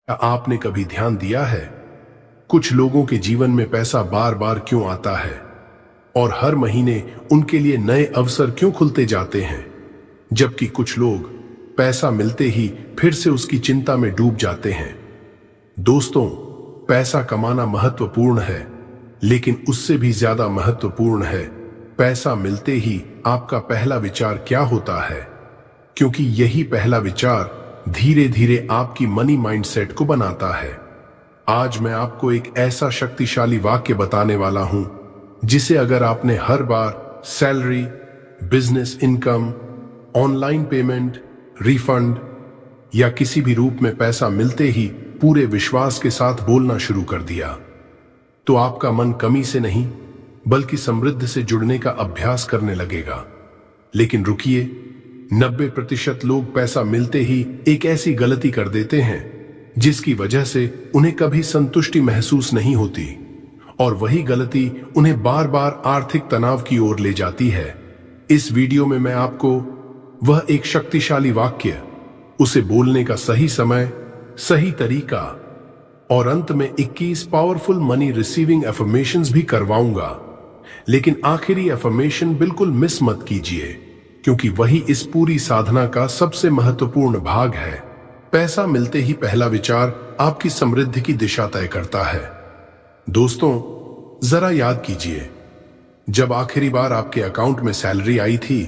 क्या आपने कभी ध्यान दिया है कुछ लोगों के जीवन में पैसा बार बार क्यों आता है और हर महीने उनके लिए नए अवसर क्यों खुलते जाते हैं, जबकि कुछ लोग पैसा मिलते ही फिर से उसकी चिंता में डूब जाते हैं। दोस्तों, पैसा कमाना महत्वपूर्ण है, लेकिन उससे भी ज्यादा महत्वपूर्ण है पैसा मिलते ही आपका पहला विचार क्या होता है, क्योंकि यही पहला विचार धीरे धीरे आपकी मनी माइंडसेट को बनाता है। आज मैं आपको एक ऐसा शक्तिशाली वाक्य बताने वाला हूं जिसे अगर आपने हर बार salary, business income, online payment, refund या किसी भी रूप में पैसा मिलते ही पूरे विश्वास के साथ बोलना शुरू कर दिया, तो आपका मन कमी से नहीं बल्कि समृद्धि से जुड़ने का अभ्यास करने लगेगा। लेकिन रुकिए, 90% लोग पैसा मिलते ही एक ऐसी गलती कर देते हैं जिसकी वजह से उन्हें कभी संतुष्टि महसूस नहीं होती, और वही गलती उन्हें बार बार आर्थिक तनाव की ओर ले जाती है। इस वीडियो में मैं आपको वह एक शक्तिशाली वाक्य, उसे बोलने का सही समय, सही तरीका और अंत में 21 पावरफुल मनी रिसीविंग अफर्मेशंस भी करवाऊंगा। लेकिन आखिरी अफर्मेशन बिल्कुल मिस मत कीजिए, क्योंकि वही इस पूरी साधना का सबसे महत्वपूर्ण भाग है। पैसा मिलते ही पहला विचार आपकी समृद्धि की दिशा तय करता है। दोस्तों, जरा याद कीजिए, जब आखिरी बार आपके अकाउंट में सैलरी आई थी,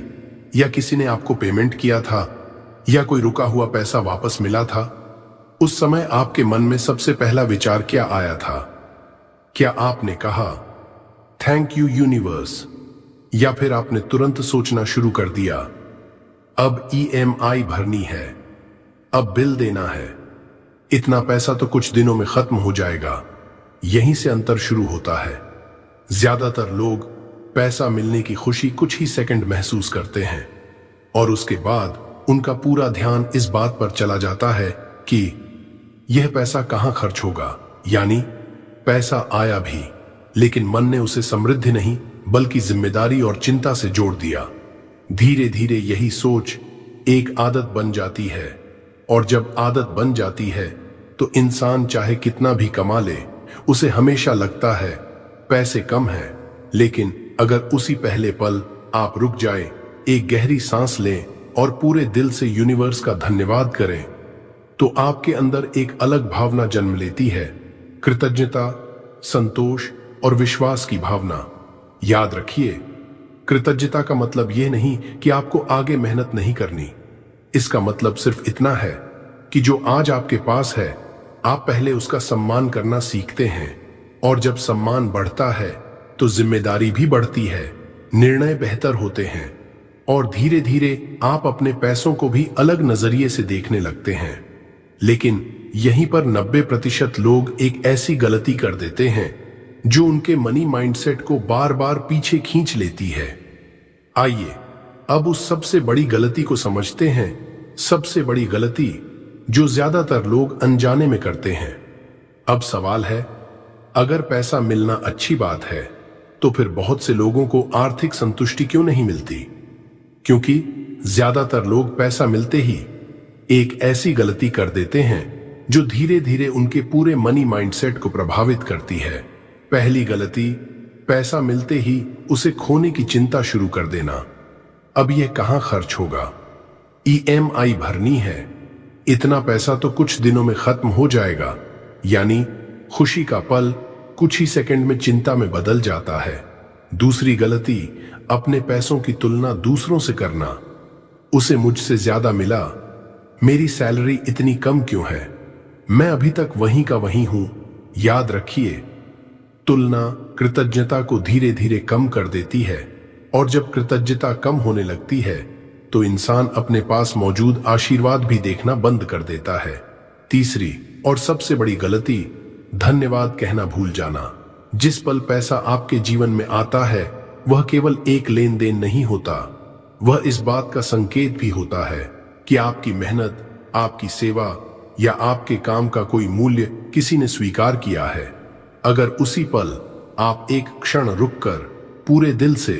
या किसी ने आपको पेमेंट किया था, या कोई रुका हुआ पैसा वापस मिला था, उस समय आपके मन में सबसे पहला विचार क्या आया था? क्या आपने कहा थैंक यू यूनिवर्स, या फिर आपने तुरंत सोचना शुरू कर दिया अब EMI भरनी है, अब बिल देना है, इतना पैसा तो कुछ दिनों में खत्म हो जाएगा? यहीं से अंतर शुरू होता है। ज्यादातर लोग पैसा मिलने की खुशी कुछ ही सेकंड महसूस करते हैं, और उसके बाद उनका पूरा ध्यान इस बात पर चला जाता है कि यह पैसा कहां खर्च होगा। यानी पैसा आया भी, लेकिन मन ने उसे समृद्धि नहीं बल्कि जिम्मेदारी और चिंता से जोड़ दिया। धीरे धीरे यही सोच एक आदत बन जाती है, और जब आदत बन जाती है तो इंसान चाहे कितना भी कमा ले, उसे हमेशा लगता है पैसे कम है। लेकिन अगर उसी पहले पल आप रुक जाए, एक गहरी सांस लें और पूरे दिल से यूनिवर्स का धन्यवाद करें, तो आपके अंदर एक अलग भावना जन्म लेती है, कृतज्ञता, संतोष और विश्वास की भावना। याद रखिए, कृतज्ञता का मतलब यह नहीं कि आपको आगे मेहनत नहीं करनी। इसका मतलब सिर्फ इतना है कि जो आज आपके पास है, आप पहले उसका सम्मान करना सीखते हैं, और जब सम्मान बढ़ता है तो जिम्मेदारी भी बढ़ती है, निर्णय बेहतर होते हैं, और धीरे धीरे आप अपने पैसों को भी अलग नजरिए से देखने लगते हैं। लेकिन यहीं पर 90% लोग एक ऐसी गलती कर देते हैं जो उनके मनी माइंडसेट को बार बार पीछे खींच लेती है। आइए अब उस सबसे बड़ी गलती को समझते हैं, सबसे बड़ी गलती जो ज्यादातर लोग अनजाने में करते हैं। अब सवाल है, अगर पैसा मिलना अच्छी बात है, तो फिर बहुत से लोगों को आर्थिक संतुष्टि क्यों नहीं मिलती? क्योंकि ज्यादातर लोग पैसा मिलते ही एक ऐसी गलती कर देते हैं जो धीरे धीरे उनके पूरे मनी माइंडसेट को प्रभावित करती है। पहली गलती, पैसा मिलते ही उसे खोने की चिंता शुरू कर देना। अब यह कहां खर्च होगा? EMI भरनी है, इतना पैसा तो कुछ दिनों में खत्म हो जाएगा। यानी खुशी का पल कुछ ही सेकंड में चिंता में बदल जाता है। दूसरी गलती, अपने पैसों की तुलना दूसरों से करना। उसे मुझसे ज्यादा मिला, मेरी सैलरी इतनी कम क्यों है, मैं अभी तक वहीं का वहीं हूं। याद रखिए, तुलना कृतज्ञता को धीरे धीरे कम कर देती है, और जब कृतज्ञता कम होने लगती है तो इंसान अपने पास मौजूद आशीर्वाद भी देखना बंद कर देता है। तीसरी और सबसे बड़ी गलती, धन्यवाद कहना भूल जाना। जिस पल पैसा आपके जीवन में आता है, वह केवल एक लेन देन नहीं होता, वह इस बात का संकेत भी होता है कि आपकी मेहनत, आपकी सेवा या आपके काम का कोई मूल्य किसी ने स्वीकार किया है। अगर उसी पल आप एक क्षण रुककर पूरे दिल से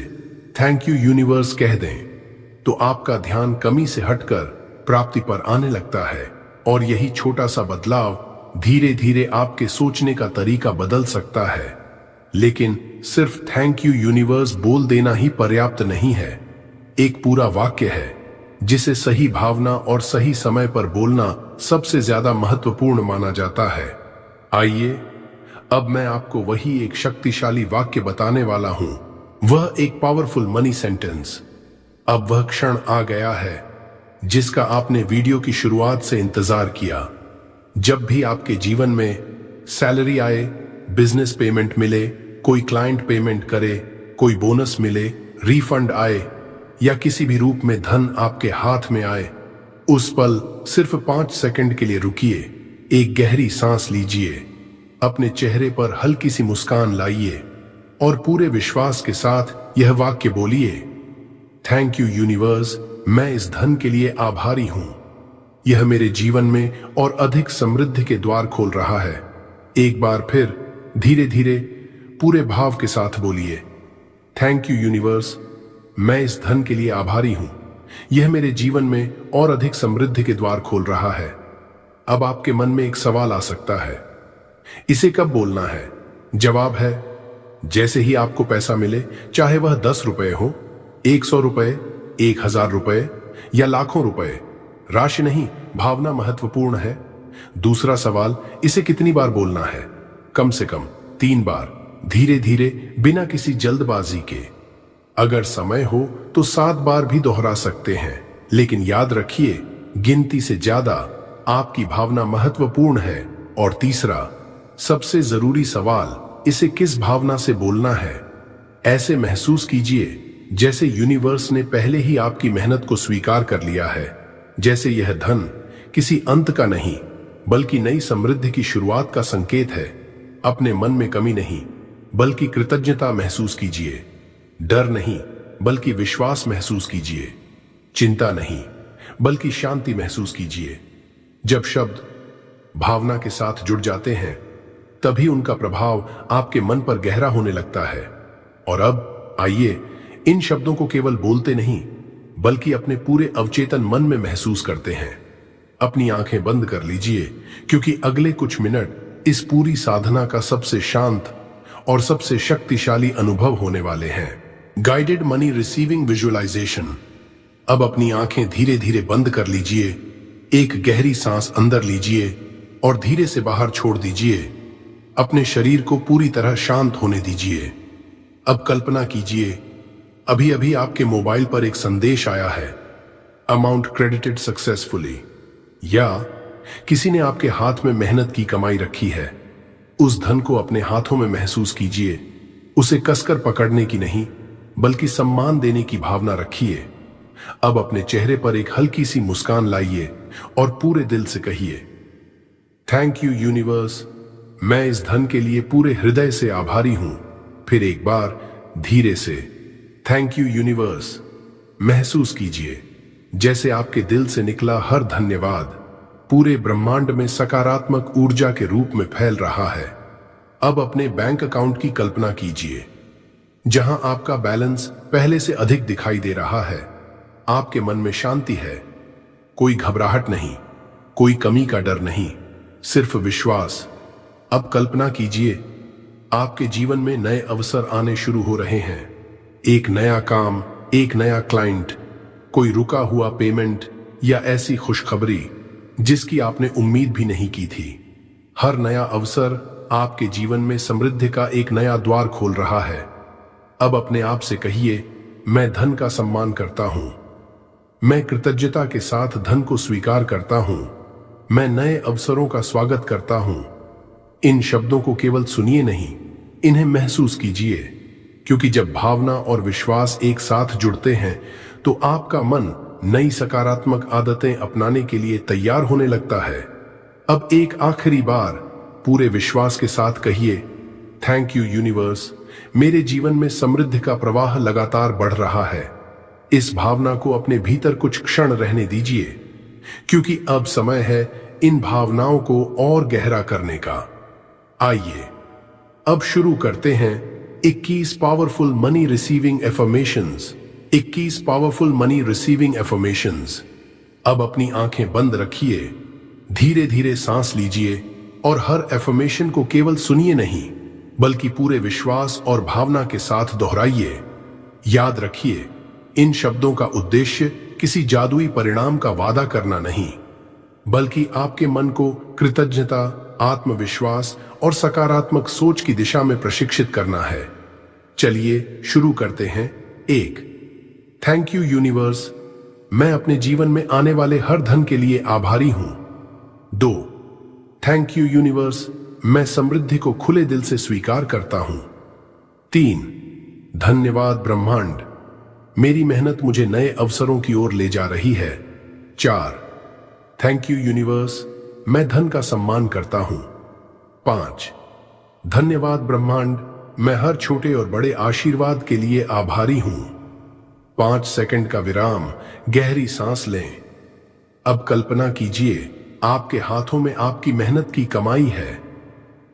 थैंक यू यूनिवर्स कह दें, तो आपका ध्यान कमी से हटकर प्राप्ति पर आने लगता है, और यही छोटा सा बदलाव धीरे धीरे आपके सोचने का तरीका बदल सकता है। लेकिन सिर्फ थैंक यू यूनिवर्स बोल देना ही पर्याप्त नहीं है। एक पूरा वाक्य है जिसे सही भावना और सही समय पर बोलना सबसे ज्यादा महत्वपूर्ण माना जाता है। आइए अब मैं आपको वही एक शक्तिशाली वाक्य बताने वाला हूं। वह एक पावरफुल मनी सेंटेंस। अब वह क्षण आ गया है जिसका आपने वीडियो की शुरुआत से इंतजार किया। जब भी आपके जीवन में सैलरी आए, बिजनेस पेमेंट मिले, कोई क्लाइंट पेमेंट करे, कोई बोनस मिले, रिफंड आए या किसी भी रूप में धन आपके हाथ में आए, उस पल सिर्फ 5 सेकंड के लिए रुकिए, एक गहरी सांस लीजिए, अपने चेहरे पर हल्की सी मुस्कान लाइए और पूरे विश्वास के साथ यह वाक्य बोलिए, थैंक यू यूनिवर्स, मैं इस धन के लिए आभारी हूं। यह मेरे जीवन में और अधिक समृद्धि के द्वार खोल रहा है। एक बार फिर धीरे धीरे पूरे भाव के साथ बोलिए, थैंक यू यूनिवर्स, मैं इस धन के लिए आभारी हूं। यह मेरे जीवन में और अधिक समृद्धि के द्वार खोल रहा है। अब आपके मन में एक सवाल आ सकता है, इसे कब बोलना है? जवाब है, जैसे ही आपको पैसा मिले, चाहे वह 10 रुपए हो, 100 रुपए, 1000 रुपए या लाखों रुपए। राशि नहीं, भावना महत्वपूर्ण है। दूसरा सवाल, इसे कितनी बार बोलना है? कम से कम 3 बार, धीरे धीरे, बिना किसी जल्दबाजी के। अगर समय हो तो 7 बार भी दोहरा सकते हैं, लेकिन याद रखिए, गिनती से ज्यादा आपकी भावना महत्वपूर्ण है। और तीसरा, सबसे जरूरी सवाल, इसे किस भावना से बोलना है? ऐसे महसूस कीजिए जैसे यूनिवर्स ने पहले ही आपकी मेहनत को स्वीकार कर लिया है, जैसे यह धन किसी अंत का नहीं बल्कि नई समृद्धि की शुरुआत का संकेत है। अपने मन में कमी नहीं बल्कि कृतज्ञता महसूस कीजिए, डर नहीं बल्कि विश्वास महसूस कीजिए, चिंता नहीं बल्कि शांति महसूस कीजिए। जब शब्द भावना के साथ जुड़ जाते हैं तभी उनका प्रभाव आपके मन पर गहरा होने लगता है। और अब आइए इन शब्दों को केवल बोलते नहीं बल्कि अपने पूरे अवचेतन मन में महसूस करते हैं। अपनी आंखें बंद कर लीजिए, क्योंकि अगले कुछ मिनट इस पूरी साधना का सबसे शांत और सबसे शक्तिशाली अनुभव होने वाले हैं। Guided money receiving visualisation. अब अपनी आंखें धीरे धीरे बंद कर लीजिए, एक गहरी सांस अंदर लीजिए और धीरे से बाहर छोड़ दीजिए। अपने शरीर को पूरी तरह शांत होने दीजिए। अब कल्पना कीजिए, अभी अभी आपके मोबाइल पर एक संदेश आया है, अमाउंट क्रेडिटेड सक्सेसफुली, या किसी ने आपके हाथ में मेहनत की कमाई रखी है। उस धन को अपने हाथों में महसूस कीजिए, उसे कसकर पकड़ने की नहीं बल्कि सम्मान देने की भावना रखिए। अब अपने चेहरे पर एक हल्की सी मुस्कान लाइए और पूरे दिल से कहिए, थैंक यू यूनिवर्स, मैं इस धन के लिए पूरे हृदय से आभारी हूं। फिर एक बार धीरे से, थैंक यू यूनिवर्स। महसूस कीजिए जैसे आपके दिल से निकला हर धन्यवाद पूरे ब्रह्मांड में सकारात्मक ऊर्जा के रूप में फैल रहा है। अब अपने बैंक अकाउंट की कल्पना कीजिए, जहां आपका बैलेंस पहले से अधिक दिखाई दे रहा है। आपके मन में शांति है, कोई घबराहट नहीं, कोई कमी का डर नहीं, सिर्फ विश्वास। अब कल्पना कीजिए, आपके जीवन में नए अवसर आने शुरू हो रहे हैं। एक नया काम, एक नया क्लाइंट, कोई रुका हुआ पेमेंट या ऐसी खुशखबरी जिसकी आपने उम्मीद भी नहीं की थी। हर नया अवसर आपके जीवन में समृद्धि का एक नया द्वार खोल रहा है। अब अपने आप से कहिए, मैं धन का सम्मान करता हूं, मैं कृतज्ञता के साथ धन को स्वीकार करता हूं, मैं नए अवसरों का स्वागत करता हूं। इन शब्दों को केवल सुनिए नहीं, इन्हें महसूस कीजिए, क्योंकि जब भावना और विश्वास एक साथ जुड़ते हैं तो आपका मन नई सकारात्मक आदतें अपनाने के लिए तैयार होने लगता है। अब एक आखिरी बार पूरे विश्वास के साथ कहिए, थैंक यू यूनिवर्स, मेरे जीवन में समृद्धि का प्रवाह लगातार बढ़ रहा है। इस भावना को अपने भीतर कुछ क्षण रहने दीजिए, क्योंकि अब समय है इन भावनाओं को और गहरा करने का। आइए अब शुरू करते हैं 21 powerful money receiving affirmations. 21 powerful money receiving affirmations. अब अपनी आंखें बंद रखिए, धीरे धीरे सांस लीजिए और हर एफर्मेशन को केवल सुनिए नहीं, बल्कि पूरे विश्वास और भावना के साथ दोहराइए। याद रखिए, इन शब्दों का उद्देश्य किसी जादुई परिणाम का वादा करना नहीं, बल्कि आपके मन को कृतज्ञता, आत्मविश्वास और सकारात्मक सोच की दिशा में प्रशिक्षित करना है। चलिए शुरू करते हैं। 1, थैंक यू यूनिवर्स, मैं अपने जीवन में आने वाले हर धन के लिए आभारी हूं। 2, थैंक यू यूनिवर्स, मैं समृद्धि को खुले दिल से स्वीकार करता हूं। 3, धन्यवाद ब्रह्मांड, मेरी मेहनत मुझे नए अवसरों की ओर ले जा रही है। 4, थैंक यू यूनिवर्स, मैं धन का सम्मान करता हूं। 5, धन्यवाद ब्रह्मांड, मैं हर छोटे और बड़े आशीर्वाद के लिए आभारी हूं। 5 सेकंड का विराम, गहरी सांस लें। अब कल्पना कीजिए, आपके हाथों में आपकी मेहनत की कमाई है।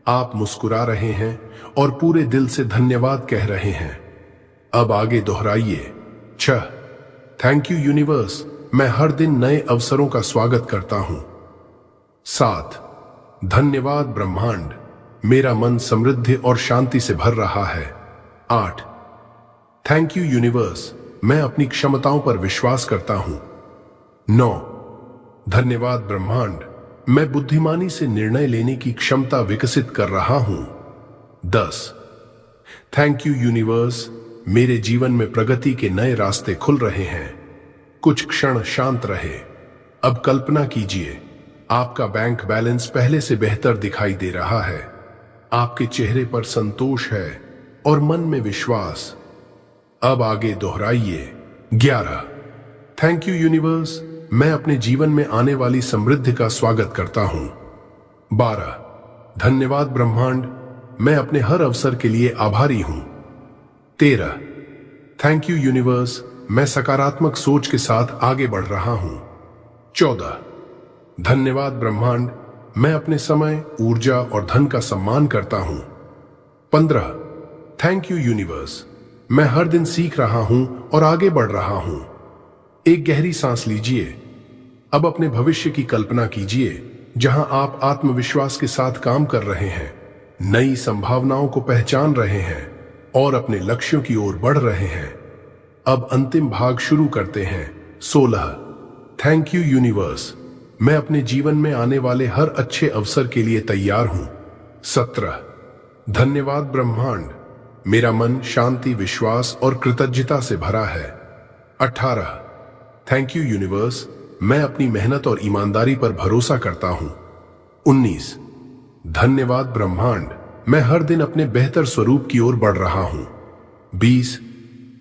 आप मुस्कुरा रहे हैं और पूरे दिल से धन्यवाद कह रहे हैं। अब आगे दोहराइए। 6, थैंक यू यूनिवर्स, मैं हर दिन नए अवसरों का स्वागत करता हूं। 7, धन्यवाद ब्रह्मांड, मेरा मन समृद्धि और शांति से भर रहा है। 8, थैंक यू यूनिवर्स, मैं अपनी क्षमताओं पर विश्वास करता हूं। 9, धन्यवाद ब्रह्मांड, मैं बुद्धिमानी से निर्णय लेने की क्षमता विकसित कर रहा हूं। 10, थैंक यू यूनिवर्स, मेरे जीवन में प्रगति के नए रास्ते खुल रहे हैं। कुछ क्षण शांत रहे। अब कल्पना कीजिए, आपका बैंक बैलेंस पहले से बेहतर दिखाई दे रहा है। आपके चेहरे पर संतोष है और मन में विश्वास। अब आगे दोहराइए। 11, थैंक यू यूनिवर्स, मैं अपने जीवन में आने वाली समृद्धि का स्वागत करता हूं। 12, धन्यवाद ब्रह्मांड, मैं अपने हर अवसर के लिए आभारी हूं। 13, थैंक यू यूनिवर्स, मैं सकारात्मक सोच के साथ आगे बढ़ रहा हूं। 14, धन्यवाद ब्रह्मांड, मैं अपने समय, ऊर्जा और धन का सम्मान करता हूं। 15, थैंक यू यूनिवर्स, मैं हर दिन सीख रहा हूं और आगे बढ़ रहा हूं। एक गहरी सांस लीजिए। अब अपने भविष्य की कल्पना कीजिए, जहां आप आत्मविश्वास के साथ काम कर रहे हैं, नई संभावनाओं को पहचान रहे हैं और अपने लक्ष्यों की ओर बढ़ रहे हैं। अब अंतिम भाग शुरू करते हैं। 16, थैंक यू यूनिवर्स, मैं अपने जीवन में आने वाले हर अच्छे अवसर के लिए तैयार हूं। 17, धन्यवाद ब्रह्मांड, मेरा मन शांति, विश्वास और कृतज्ञता से भरा है। 18, थैंक यू यूनिवर्स, मैं अपनी मेहनत और ईमानदारी पर भरोसा करता हूं। 19, धन्यवाद ब्रह्मांड, मैं हर दिन अपने बेहतर स्वरूप की ओर बढ़ रहा हूं। 20,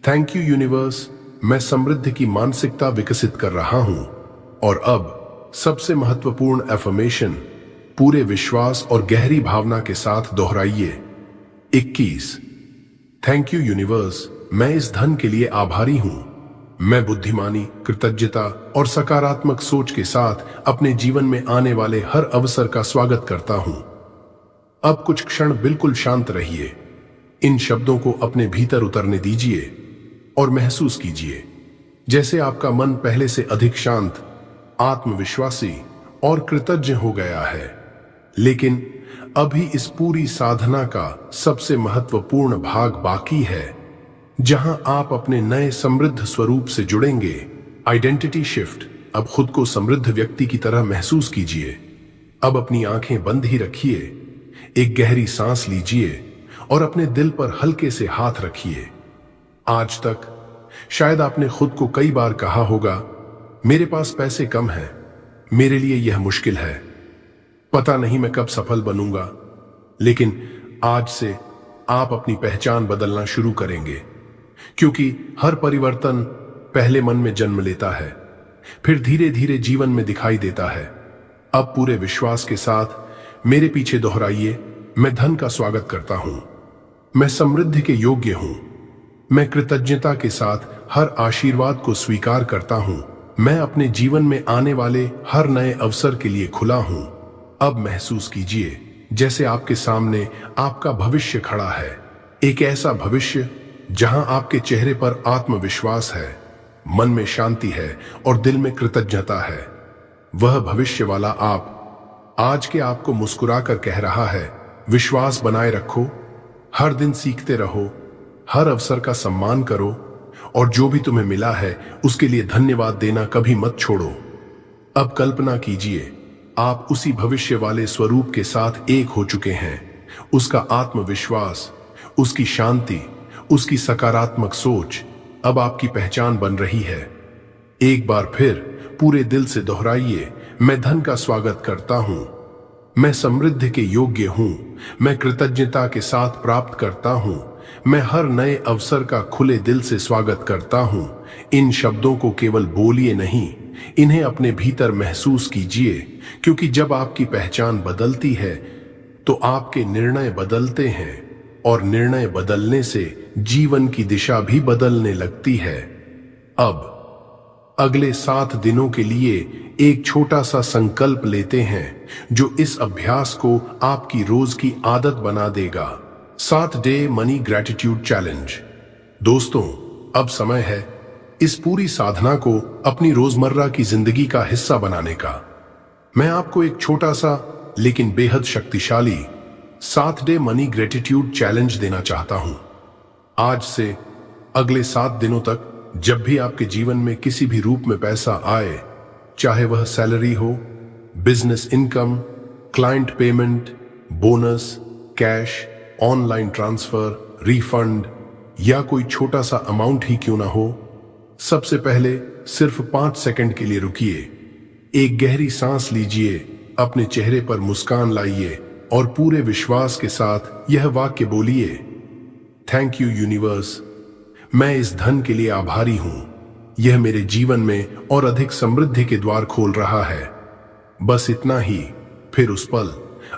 थैंक यू यूनिवर्स, मैं समृद्धि की मानसिकता विकसित कर रहा हूं। और अब सबसे महत्वपूर्ण एफर्मेशन, पूरे विश्वास और गहरी भावना के साथ दोहराइए। 21, थैंक यू यूनिवर्स, मैं इस धन के लिए आभारी हूं। मैं बुद्धिमानी, कृतज्ञता और सकारात्मक सोच के साथ अपने जीवन में आने वाले हर अवसर का स्वागत करता हूं। अब कुछ क्षण बिल्कुल शांत रहिए। इन शब्दों को अपने भीतर उतरने दीजिए और महसूस कीजिए जैसे आपका मन पहले से अधिक शांत, आत्मविश्वासी और कृतज्ञ हो गया है। लेकिन अभी इस पूरी साधना का सबसे महत्वपूर्ण भाग बाकी है, जहां आप अपने नए समृद्ध स्वरूप से जुड़ेंगे। Identity shift. अब खुद को समृद्ध व्यक्ति की तरह महसूस कीजिए। अब अपनी आंखें बंद ही रखिए, एक गहरी सांस लीजिए और अपने दिल पर हल्के से हाथ रखिए। आज तक शायद आपने खुद को कई बार कहा होगा, मेरे पास पैसे कम हैं, मेरे लिए यह मुश्किल है, पता नहीं मैं कब सफल बनूंगा। लेकिन आज से आप अपनी पहचान बदलना शुरू करेंगे, क्योंकि हर परिवर्तन पहले मन में जन्म लेता है, फिर धीरे धीरे जीवन में दिखाई देता है। अब पूरे विश्वास के साथ मेरे पीछे दोहराइए। मैं धन का स्वागत करता हूं, मैं समृद्धि के योग्य हूं, मैं कृतज्ञता के साथ हर आशीर्वाद को स्वीकार करता हूं, मैं अपने जीवन में आने वाले हर नए अवसर के लिए खुला हूं। अब महसूस कीजिए जैसे आपके सामने आपका भविष्य खड़ा है, एक ऐसा भविष्य जहां आपके चेहरे पर आत्मविश्वास है, मन में शांति है और दिल में कृतज्ञता है। वह भविष्य वाला आप आज के आपको मुस्कुराकर कह रहा है, विश्वास बनाए रखो, हर दिन सीखते रहो, हर अवसर का सम्मान करो और जो भी तुम्हें मिला है उसके लिए धन्यवाद देना कभी मत छोड़ो। अब कल्पना कीजिए, आप उसी भविष्य वाले स्वरूप के साथ एक हो चुके हैं। उसका आत्मविश्वास, उसकी शांति, उसकी सकारात्मक सोच अब आपकी पहचान बन रही है। एक बार फिर पूरे दिल से दोहराइए, मैं धन का स्वागत करता हूं, मैं समृद्धि के योग्य हूं, मैं कृतज्ञता के साथ प्राप्त करता हूं, मैं हर नए अवसर का खुले दिल से स्वागत करता हूं। इन शब्दों को केवल बोलिए नहीं, इन्हें अपने भीतर महसूस कीजिए, क्योंकि जब आपकी पहचान बदलती है तो आपके निर्णय बदलते हैं और निर्णय बदलने से जीवन की दिशा भी बदलने लगती है। अब अगले 7 दिनों के लिए एक छोटा सा संकल्प लेते हैं जो इस अभ्यास को आपकी रोज की आदत बना देगा। 7 डे मनी ग्रैटिट्यूड चैलेंज। दोस्तों, अब समय है इस पूरी साधना को अपनी रोजमर्रा की जिंदगी का हिस्सा बनाने का। मैं आपको एक छोटा सा लेकिन बेहद शक्तिशाली 7 डे मनी ग्रैटिट्यूड चैलेंज देना चाहता हूं। आज से अगले 7 दिनों तक जब भी आपके जीवन में किसी भी रूप में पैसा आए, चाहे वह सैलरी हो, business income, client payment, bonus, cash, online transfer, refund या कोई छोटा सा अमाउंट ही क्यों ना हो, सबसे पहले सिर्फ 5 सेकंड के लिए रुकिए, एक गहरी सांस लीजिए, अपने चेहरे पर मुस्कान लाइए और पूरे विश्वास के साथ यह वाक्य बोलिए, थैंक यू यूनिवर्स, मैं इस धन के लिए आभारी हूं, यह मेरे जीवन में और अधिक समृद्धि के द्वार खोल रहा है। बस इतना ही। फिर उस पल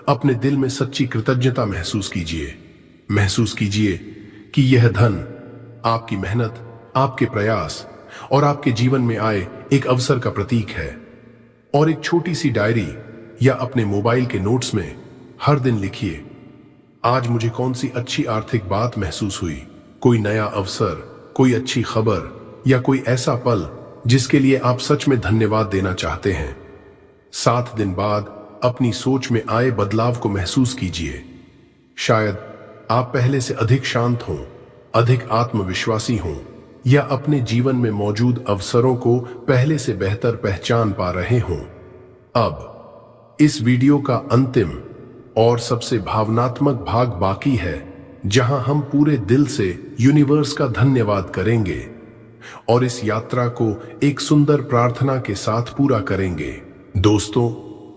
अपने दिल में सच्ची कृतज्ञता महसूस कीजिए कि यह धन आपकी मेहनत, आपके प्रयास और आपके जीवन में आए एक अवसर का प्रतीक है। और एक छोटी सी डायरी या अपने मोबाइल के नोट्स में हर दिन लिखिए, आज मुझे कौन सी अच्छी आर्थिक बात महसूस हुई, कोई नया अवसर, कोई अच्छी खबर या कोई ऐसा पल जिसके लिए आप सच में धन्यवाद देना चाहते हैं। 7 दिन बाद अपनी सोच में आए बदलाव को महसूस कीजिए। शायद आप पहले से अधिक शांत हों, अधिक आत्मविश्वासी हों या अपने जीवन में मौजूद अवसरों को पहले से बेहतर पहचान पा रहे हों। अब इस वीडियो का अंतिम और सबसे भावनात्मक भाग बाकी है, जहां हम पूरे दिल से यूनिवर्स का धन्यवाद करेंगे और इस यात्रा को एक सुंदर प्रार्थना के साथ पूरा करेंगे। दोस्तों,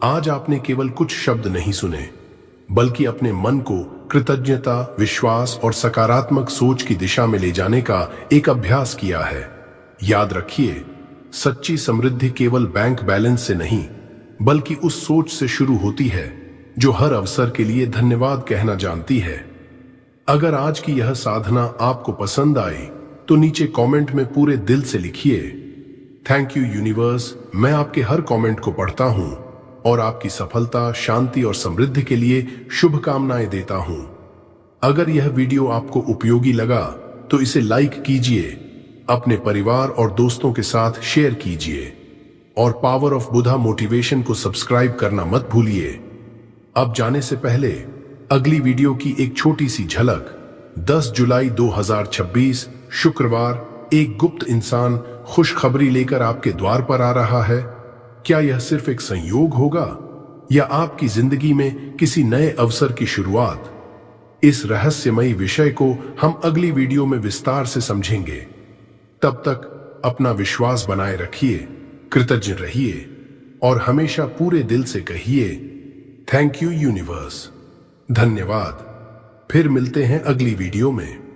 आज आपने केवल कुछ शब्द नहीं सुने, बल्कि अपने मन को कृतज्ञता, विश्वास और सकारात्मक सोच की दिशा में ले जाने का एक अभ्यास किया है। याद रखिए, सच्ची समृद्धि केवल बैंक बैलेंस से नहीं, बल्कि उस सोच से शुरू होती है जो हर अवसर के लिए धन्यवाद कहना जानती है। अगर आज की यह साधना आपको पसंद आई तो नीचे कमेंट में पूरे दिल से लिखिए, थैंक यू यूनिवर्स, मैं आपके हर कमेंट को पढ़ता हूं और आपकी सफलता, शांति और समृद्धि के लिए शुभकामनाएं देता हूं। अगर यह वीडियो आपको उपयोगी लगा तो इसे लाइक कीजिए, अपने परिवार और दोस्तों के साथ शेयर कीजिए और पावर ऑफ बुधा मोटिवेशन को सब्सक्राइब करना मत भूलिए। अब जाने से पहले अगली वीडियो की एक छोटी सी झलक। 10 जुलाई 2026 शुक्रवार, एक गुप्त इंसान खुशखबरी लेकर आपके द्वार पर आ रहा है। क्या यह सिर्फ एक संयोग होगा या आपकी जिंदगी में किसी नए अवसर की शुरुआत? इस रहस्यमयी विषय को हम अगली वीडियो में विस्तार से समझेंगे। तब तक अपना विश्वास बनाए रखिए, कृतज्ञ रहिए और हमेशा पूरे दिल से कहिए, थैंक यू यूनिवर्स। धन्यवाद। फिर मिलते हैं अगली वीडियो में।